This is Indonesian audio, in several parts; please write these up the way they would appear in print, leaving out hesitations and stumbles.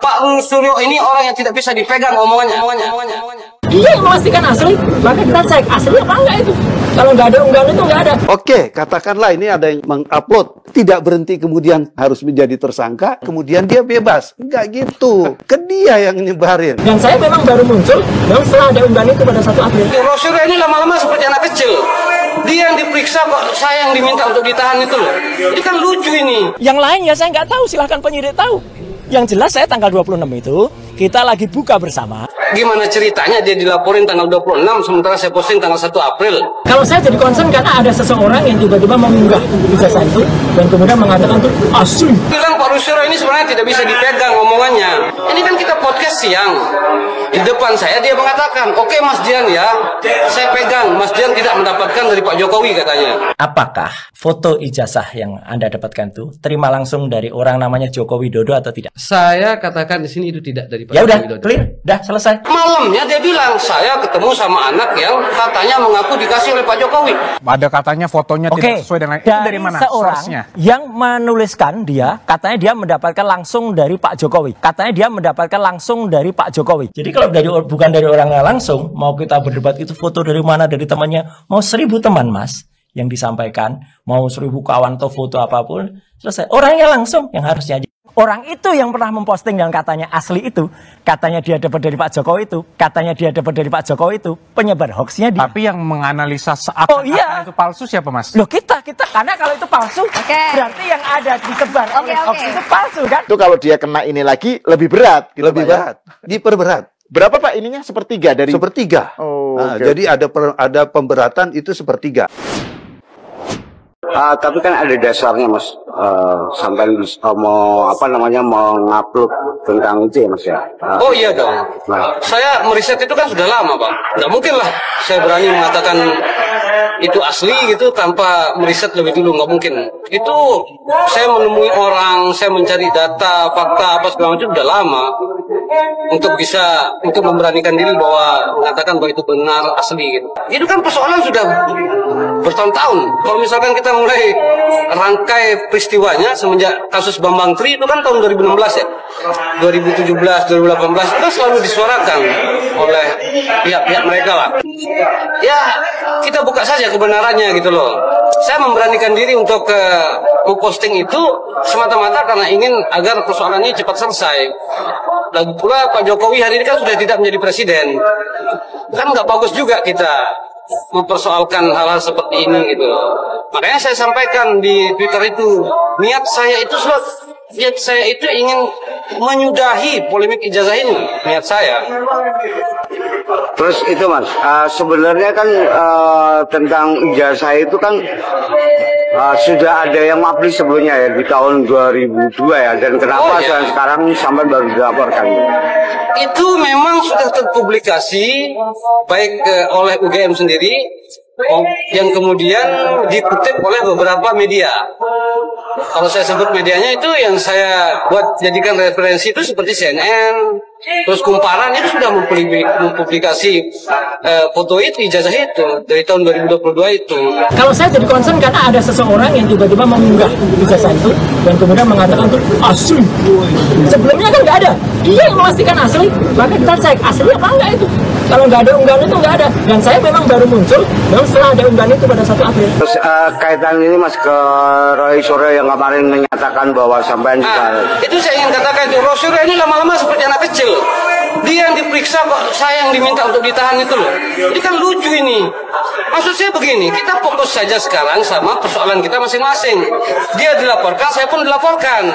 Pak Suryo ini orang yang tidak bisa dipegang omongannya. Dia yang memastikan asli, maka kita cek asli apa enggak itu. Kalau nggak ada unggahan itu nggak ada. Oke, katakanlah ini ada yang mengupload, tidak berhenti kemudian harus menjadi tersangka, kemudian dia bebas. Enggak gitu, ke dia yang nyebarin. Dan saya memang baru muncul, dan setelah ada unggahan itu pada 1 April. Suryo ini lama-lama seperti anak kecil. Dia yang diperiksa kok saya yang diminta untuk ditahan itu loh. Ini kan lucu ini. Yang lain ya saya nggak tahu, silahkan penyidik tahu. Yang jelas saya tanggal 26 itu, kita lagi buka bersama. Gimana ceritanya dia dilaporin tanggal 26, sementara saya posting tanggal 1 April. Kalau saya jadi concern karena ada seseorang yang tiba-tiba mengunggah ijazah itu, dan kemudian mengatakan itu asli. Bilang Pak Suryo ini sebenarnya tidak bisa dipegang omongannya. Ini kan kita podcast siang. Di depan saya dia mengatakan, oke Mas Dian ya, saya pegang. Mas Dian tidak mendapatkan dari Pak Jokowi katanya. Apakah foto ijazah yang Anda dapatkan itu terima langsung dari orang namanya Joko Widodo atau tidak? Saya katakan di sini itu tidak dari Pak Ya udah, Widodo. clear, dah selesai. Malamnya dia bilang, saya ketemu sama anak yang katanya mengaku dikasih oleh Pak Jokowi. Ada katanya fotonya tidak sesuai dengan itu, dari mana seorang source-nya? yang menuliskan dia, katanya dia mendapatkan langsung dari Pak Jokowi. Katanya dia mendapatkan langsung dari Pak Jokowi. Jadi kalau bukan dari orangnya langsung, mau kita berdebat itu foto dari mana, dari temannya, mau 1000 teman mas yang disampaikan, mau 1000 kawan atau foto apapun, selesai. Orangnya langsung yang harusnya. Orang itu yang pernah memposting dan katanya asli itu, katanya dia dapat dari Pak Jokowi itu, katanya dia dapat dari Pak Jokowi itu, penyebar hoaxnya dia. Tapi yang menganalisa seakan itu palsu siapa mas? Loh kita, karena kalau itu palsu, berarti yang ada disebar oleh hoax itu palsu kan? Itu kalau dia kena ini lagi lebih berat. Gitu, lebih Pak, berat, diperberat. Berapa Pak ininya? Sepertiga dari? Sepertiga. Oh, nah, okay. Jadi ada pemberatan itu sepertiga. Tapi kan ada dasarnya mas, sampai mau mengupload tentang itu ya mas ya. Oh iya dong. Saya meriset itu kan sudah lama Pak. Nggak mungkin lah saya berani mengatakan itu asli gitu tanpa meriset lebih dulu, nggak mungkin. Itu saya menemui orang, saya mencari data, fakta apa segala macam sudah lama untuk memberanikan diri bahwa mengatakan bahwa itu benar asli gitu. Itu kan persoalan sudah bertahun-tahun. Kalau misalkan kita mulai rangkai peristiwanya semenjak kasus Bambang Tri itu kan tahun 2016 ya, 2017, 2018 itu kan selalu disuarakan oleh pihak-pihak mereka lah. Ya kita buka saja kebenarannya gitu loh. Saya memberanikan diri untuk memposting itu semata-mata karena ingin agar persoalan ini cepat selesai. Lagi pula Pak Jokowi hari ini kan sudah tidak menjadi presiden. Kan nggak bagus juga kita mempersoalkan hal-hal seperti ini gitu. Makanya saya sampaikan di Twitter itu, niat saya itu ingin menyudahi polemik ijazah ini, niat saya. Terus itu mas, sebenarnya kan tentang ijazah itu kan sudah ada yang publish sebelumnya ya di tahun 2002 ya, dan kenapa sekarang sampai baru dilaporkan? Itu memang sudah terpublikasi baik oleh UGM sendiri yang kemudian dikutip oleh beberapa media. Kalau saya sebut medianya itu yang saya buat jadikan referensi itu seperti CNN, terus Kumparan itu sudah mempublikasi foto itu, ijazah itu dari tahun 2022 itu. Kalau saya jadi concern karena ada seseorang yang tiba-tiba mengunggah ijazah itu dan kemudian mengatakan itu asli. Sebelumnya kan nggak ada. Dia yang memastikan asli, maka kita cek asli apa enggak itu. Kalau nggak ada unggahan itu nggak ada. Dan saya memang baru muncul, dan setelah ada unggahan itu pada 1 April. Terus kaitan ini mas ke Roy Suryo yang kemarin menyatakan bahwa sampai itu saya ingin katakan itu, Roy Suryo ini lama-lama seperti anak kecil. Dia yang diperiksa kok saya yang diminta untuk ditahan itu loh. Ini kan lucu ini. Maksud saya begini, kita fokus saja sekarang sama persoalan kita masing-masing. Dia dilaporkan, saya pun dilaporkan.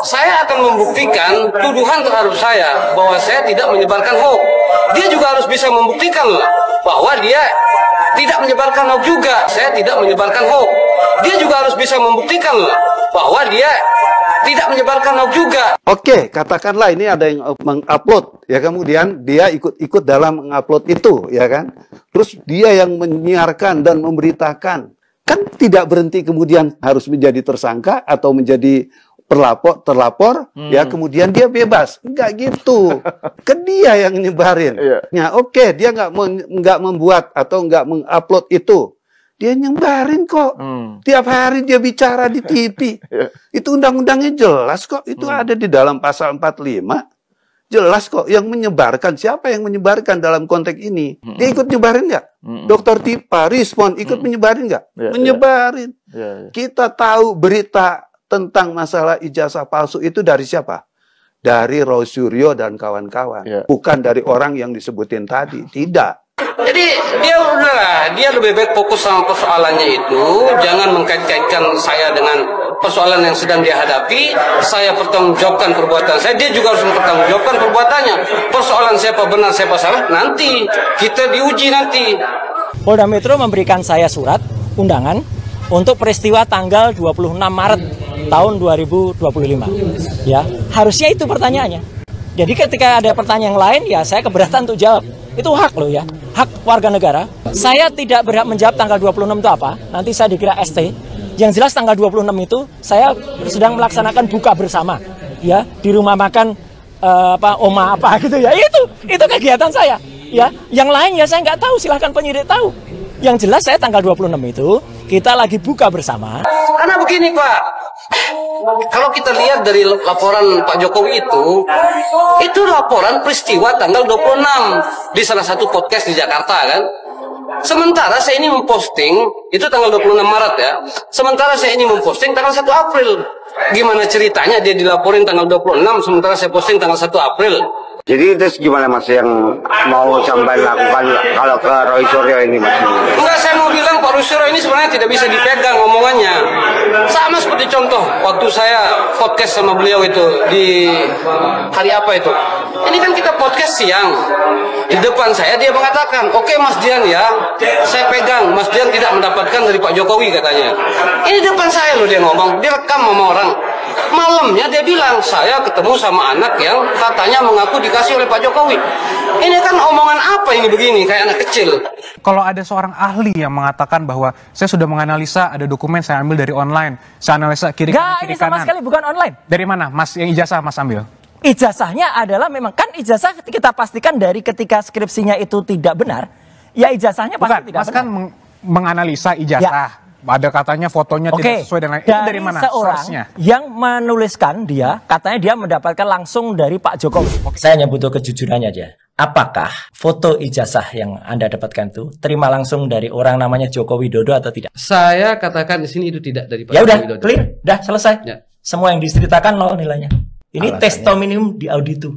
Saya akan membuktikan tuduhan terhadap saya bahwa saya tidak menyebarkan hoax. Dia juga harus bisa membuktikan loh bahwa dia tidak menyebarkan hoax juga. Saya tidak menyebarkan hoax. Dia juga harus bisa membuktikan loh bahwa dia tidak menyebarkan hoax juga. Oke, katakanlah ini ada yang mengupload, ya kemudian dia ikut dalam mengupload itu, ya kan? Terus dia yang menyiarkan dan memberitakan, kan tidak berhenti kemudian harus menjadi tersangka atau menjadi terlapor, ya kemudian dia bebas, enggak gitu, ke dia yang nyebarin. Ya oke, dia nggak membuat atau nggak mengupload itu. Dia nyebarin kok. Tiap hari dia bicara di TV. Itu undang-undangnya jelas kok. Itu ada di dalam pasal 45. Jelas kok yang menyebarkan. Siapa yang menyebarkan dalam konteks ini? Dia ikut nyebarin nggak? Dokter Tipa, Respon ikut menyebarin nggak? Menyebarin. Kita tahu berita tentang masalah ijazah palsu itu dari siapa? Dari Roy Suryo dan kawan-kawan. Bukan dari orang yang disebutin tadi. Tidak. Jadi dia lebih baik fokus sama persoalannya itu, jangan mengkait-kaitkan saya dengan persoalan yang sedang dia hadapi. Saya pertanggungjawabkan perbuatan saya, dia juga harus mempertanggungjawabkan perbuatannya. Persoalan siapa benar, siapa salah, nanti kita diuji nanti. Polda Metro memberikan saya surat undangan untuk peristiwa tanggal 26 Maret tahun 2025. Ya, harusnya itu pertanyaannya. Jadi ketika ada pertanyaan lain, ya saya keberatan untuk jawab. Itu hak loh ya, hak warga negara. Saya tidak berhak menjawab tanggal 26 itu apa. Nanti saya dikira ST. Yang jelas tanggal 26 itu saya sedang melaksanakan buka bersama, ya di rumah makan oma apa gitu ya. Itu kegiatan saya. Ya, yang lain ya saya nggak tahu. Silahkan penyidik tahu. Yang jelas saya tanggal 26 itu kita lagi buka bersama. Karena begini Pak, kalau kita lihat dari laporan Pak Jokowi itu laporan peristiwa tanggal 26 di salah satu podcast di Jakarta kan. Sementara saya ini memposting, itu tanggal 26 Maret ya. Sementara saya ini memposting tanggal 1 April. Gimana ceritanya dia dilaporin tanggal 26, sementara saya posting tanggal 1 April. Jadi terus gimana Mas yang mau sampai lakukan kalau ke Roy Suryo ini Mas? Enggak, saya mau bilang Pak Roy Suryo ini sebenarnya tidak bisa dipegang omongannya. Sama seperti contoh waktu saya podcast sama beliau itu di hari apa itu? Ini kan kita podcast siang. Di depan saya dia mengatakan, oke Mas Dian ya, saya pegang. Mas Dian tidak mendapatkan dari Pak Jokowi katanya. Ini depan saya loh dia ngomong, dia rekam sama orang. Malamnya dia bilang, saya ketemu sama anak yang katanya mengaku dikasih oleh Pak Jokowi. Ini kan omongan apa ini begini, kayak anak kecil. Kalau ada seorang ahli yang mengatakan bahwa saya sudah menganalisa, ada dokumen saya ambil dari online, saya analisa kiri kanan, Ini sama sekali bukan online. Dari mana Mas yang ijazah Mas ambil? Ijazahnya adalah memang kan ijazah kita pastikan dari ketika skripsinya itu tidak benar, ya ijazahnya pasti tidak Mas benar. kan menganalisa ijazah. Ada katanya fotonya tidak sesuai dengan itu dari mana source-nya? Yang menuliskan dia, katanya dia mendapatkan langsung dari Pak Jokowi. Saya hanya butuh kejujurannya aja. Apakah foto ijazah yang Anda dapatkan itu terima langsung dari orang namanya Joko Widodo atau tidak? Saya katakan di sini itu tidak dari Pak Ya udah, Widodo. clear, dah selesai. Ya. Semua yang diceritakan nol nilainya. Ini Alasannya. testimonium di auditu.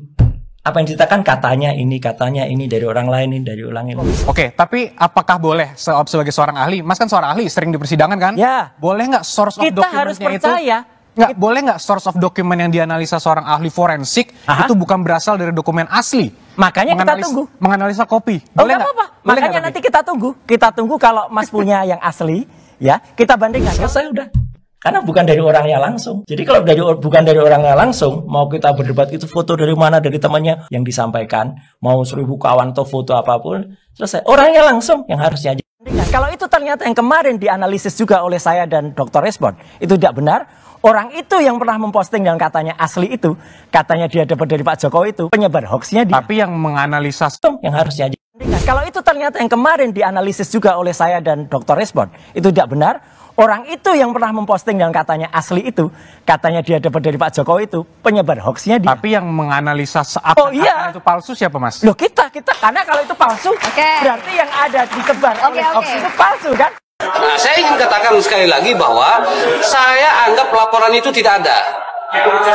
Apa yang diceritakan katanya ini dari orang lain, ini dari orang ini. Oke, tapi apakah boleh sebagai seorang ahli, Mas kan seorang ahli, sering di persidangan kan? Ya. Boleh nggak source of Kita harus dokumennya percaya. boleh nggak source of dokumen yang dianalisa seorang ahli forensik itu bukan berasal dari dokumen asli? Makanya kita tunggu. Menganalisa kopi. Boleh nggak apa-apa. Makanya nanti kita tunggu. Kita tunggu kalau Mas punya yang asli, ya kita bandingkan. Selesai udah. Karena bukan dari orangnya langsung. Jadi kalau bukan dari orangnya langsung, mau kita berdebat itu foto dari mana, dari temannya yang disampaikan, mau 1000 kawan atau foto apapun, selesai. Orangnya langsung yang harusnya aja. Kalau itu ternyata yang kemarin dianalisis juga oleh saya dan Dr. Respon, itu tidak benar. Orang itu yang pernah memposting dan katanya asli itu, katanya dia dapat dari Pak Jokowi itu, penyebar hoaxnya dia. Tapi yang menganalisa yang harusnya aja. Kalau itu ternyata yang kemarin dianalisis juga oleh saya dan Dr. Respon, itu tidak benar. Orang itu yang pernah memposting dan katanya asli itu, katanya dia dapat dari Pak Jokowi itu, penyebar hoaxnya dia. Tapi yang menganalisa seakan itu palsu siapa Mas? Loh kita, karena kalau itu palsu, berarti yang ada disebar oleh hoax itu palsu kan? Nah, saya ingin katakan sekali lagi bahwa saya anggap laporan itu tidak ada.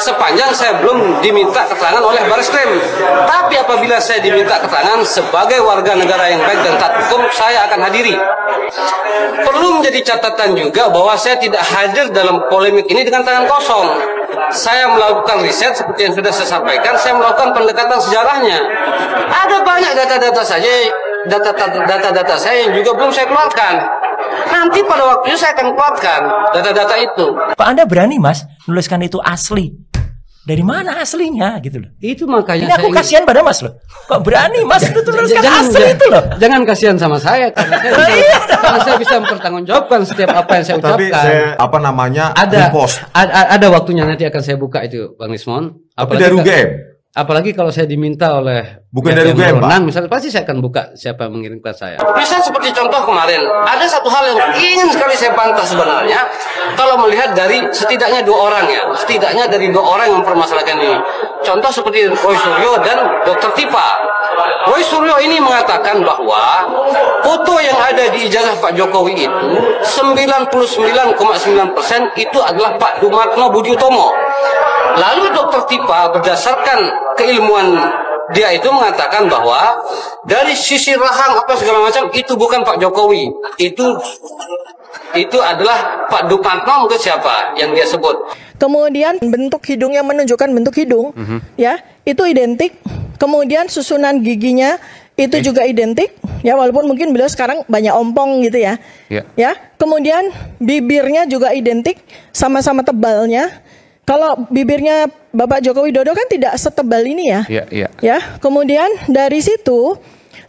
Sepanjang saya belum diminta keterangan oleh Bareskrim. Tapi apabila saya diminta keterangan sebagai warga negara yang baik dan taat hukum, saya akan hadiri. Perlu menjadi catatan juga bahwa saya tidak hadir dalam polemik ini dengan tangan kosong. Saya melakukan riset seperti yang sudah saya sampaikan, saya melakukan pendekatan sejarahnya. Ada banyak data-data saya yang juga belum saya keluarkan. Nanti pada waktunya saya akan keluarkan data-data itu. Kok Anda berani Mas nuliskan itu asli? Dari mana aslinya gitu loh? Itu makanya ini aku kasihan pada Mas loh. Kok berani Mas itu tuliskan asli itu loh? Jangan kasihan sama saya karena saya bisa mempertanggungjawabkan setiap apa yang saya ucapkan. Tapi saya, ada waktunya nanti akan saya buka itu Bang Rismon. Tapi dari UGM. Apalagi kalau saya diminta oleh Bukan pihak dari yang UGM, Pak. berwenang, misalnya pasti saya akan buka siapa yang mengirimkan saya. Misal seperti contoh kemarin, ada satu hal yang ingin sekali saya bantah sebenarnya, kalau melihat dari setidaknya dua orang yang mempermasalahkan ini. Contoh seperti Roy Suryo dan Dr. Tipa. Roy Suryo ini mengatakan bahwa foto yang ada di ijazah Pak Jokowi itu 99,9% itu adalah Pak Dumatno Budi Utomo. Lalu Dr. Tipa berdasarkan keilmuan dia itu mengatakan bahwa dari sisi rahang apa segala macam itu bukan Pak Jokowi, itu adalah Pak Dumatno mungkin siapa yang dia sebut. Kemudian bentuk hidung yang menunjukkan bentuk hidung, ya itu identik. Kemudian susunan giginya itu juga identik, ya walaupun mungkin beliau sekarang banyak ompong gitu ya. Ya. Kemudian bibirnya juga identik, sama-sama tebalnya. Kalau bibirnya Bapak Joko Widodo kan tidak setebal ini ya. Ya. Kemudian dari situ,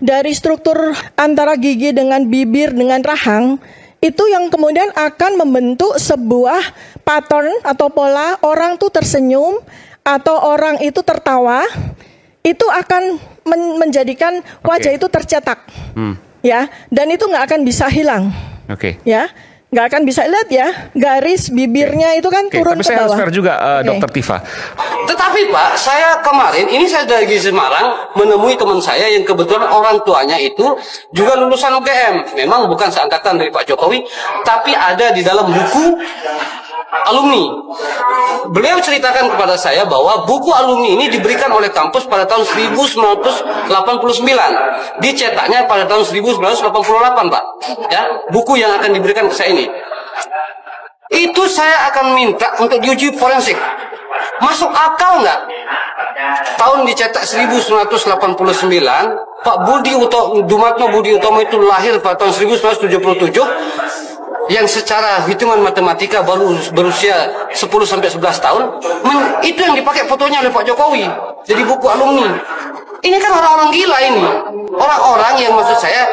dari struktur antara gigi dengan bibir dengan rahang, itu yang kemudian akan membentuk sebuah pattern atau pola orang tuh tersenyum atau orang itu tertawa, itu akan menjadikan wajah itu tercetak. Ya, dan itu nggak akan bisa hilang. Ya. Nggak akan bisa lihat ya, garis bibirnya itu kan turun tapi ke saya harus bawah. fair juga, Dr. Tifa. Tetapi Pak, saya kemarin, ini saya dari Semarang, menemui teman saya yang kebetulan orang tuanya itu juga lulusan UGM. Memang bukan seangkatan dari Pak Jokowi, tapi ada di dalam buku alumni. Beliau ceritakan kepada saya bahwa buku alumni ini diberikan oleh kampus pada tahun 1989. Dicetaknya pada tahun 1988, Pak. Ya, buku yang akan diberikan ke saya ini. Itu saya akan minta untuk diuji forensik. Masuk akal nggak? Tahun dicetak 1989, Pak Dumatno Budi Utomo itu lahir pada tahun 1977. Yang secara hitungan matematika baru berusia 10-11 tahun, itu yang dipakai fotonya oleh Pak Jokowi. Jadi buku alumni. Ini kan orang-orang gila ini. Orang-orang yang maksud saya,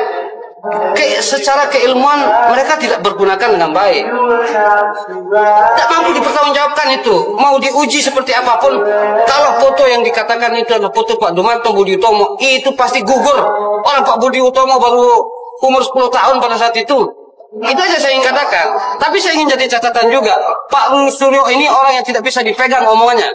secara keilmuan mereka tidak bergunakan dengan baik. Tidak mampu dipertanggungjawabkan itu. Mau diuji seperti apapun, kalau foto yang dikatakan itu adalah foto Pak Dumatno Budi Utomo, itu pasti gugur. Orang Pak Budi Utomo baru umur 10 tahun pada saat itu. Itu aja saya ingin katakan. Tapi saya ingin jadi catatan juga, Pak Suryo ini orang yang tidak bisa dipegang omongannya.